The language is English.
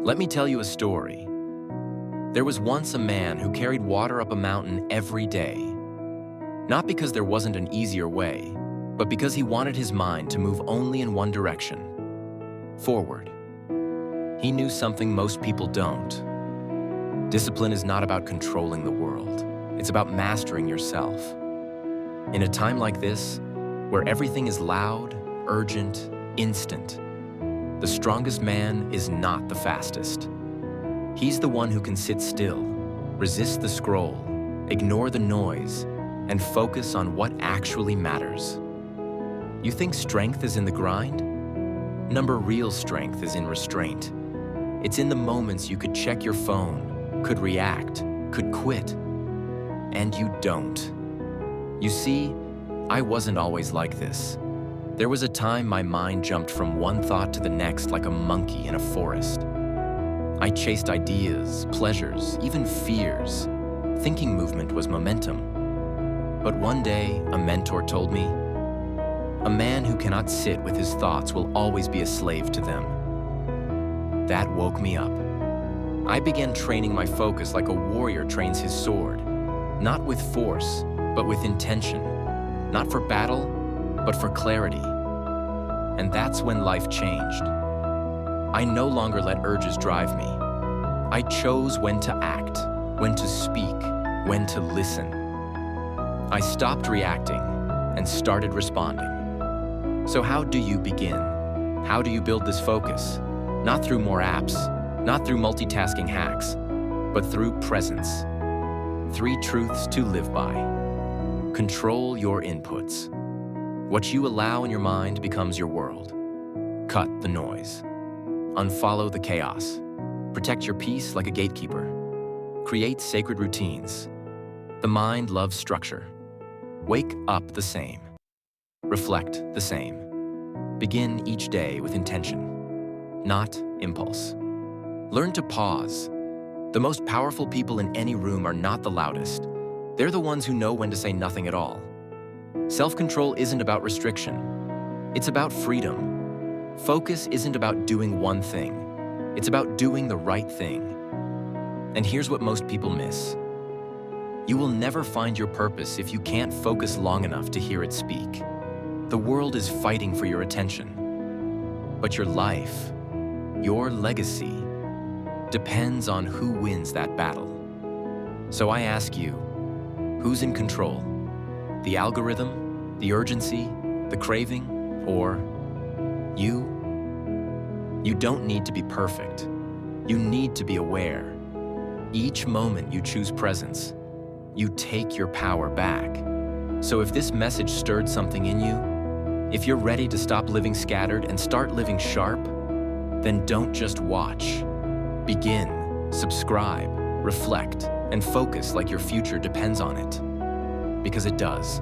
Let me tell you a story. There was once a man who carried water up a mountain every day. Not because there wasn't an easier way, but because he wanted his mind to move only in one direction, forward. He knew something most people don't. Discipline is not about controlling the world. It's about mastering yourself. In a time like this, where everything is loud, urgent, instant, the strongest man is not the fastest. He's the one who can sit still, resist the scroll, ignore the noise, and focus on what actually matters. You think strength is in the grind? Real strength is in restraint. It's in the moments you could check your phone, could react, could quit, and you don't. You see, I wasn't always like this. There was a time my mind jumped from one thought to the next like a monkey in a forest. I chased ideas, pleasures, even fears. Thinking movement was momentum. But one day, a mentor told me, "A man who cannot sit with his thoughts will always be a slave to them." That woke me up. I began training my focus like a warrior trains his sword, not with force, but with intention, not for battle, but for clarity. And that's when life changed. I no longer let urges drive me. I chose when to act, when to speak, when to listen. I stopped reacting and started responding. So how do you begin? How do you build this focus? Not through more apps, not through multitasking hacks, but through presence. 3 truths to live by. Control your inputs. What you allow in your mind becomes your world. Cut the noise. Unfollow the chaos. Protect your peace like a gatekeeper. Create sacred routines. The mind loves structure. Wake up the same. Reflect the same. Begin each day with intention, not impulse. Learn to pause. The most powerful people in any room are not the loudest. They're the ones who know when to say nothing at all. Self-control isn't about restriction. It's about freedom. Focus isn't about doing one thing. It's about doing the right thing. And here's what most people miss. You will never find your purpose if you can't focus long enough to hear it speak. The world is fighting for your attention. But your life, your legacy, depends on who wins that battle. So I ask you, who's in control? The algorithm, the urgency, the craving, or you? You don't need to be perfect. You need to be aware. Each moment you choose presence, you take your power back. So if this message stirred something in you, if you're ready to stop living scattered and start living sharp, then don't just watch. Begin, subscribe, reflect, and focus like your future depends on it. Because it does.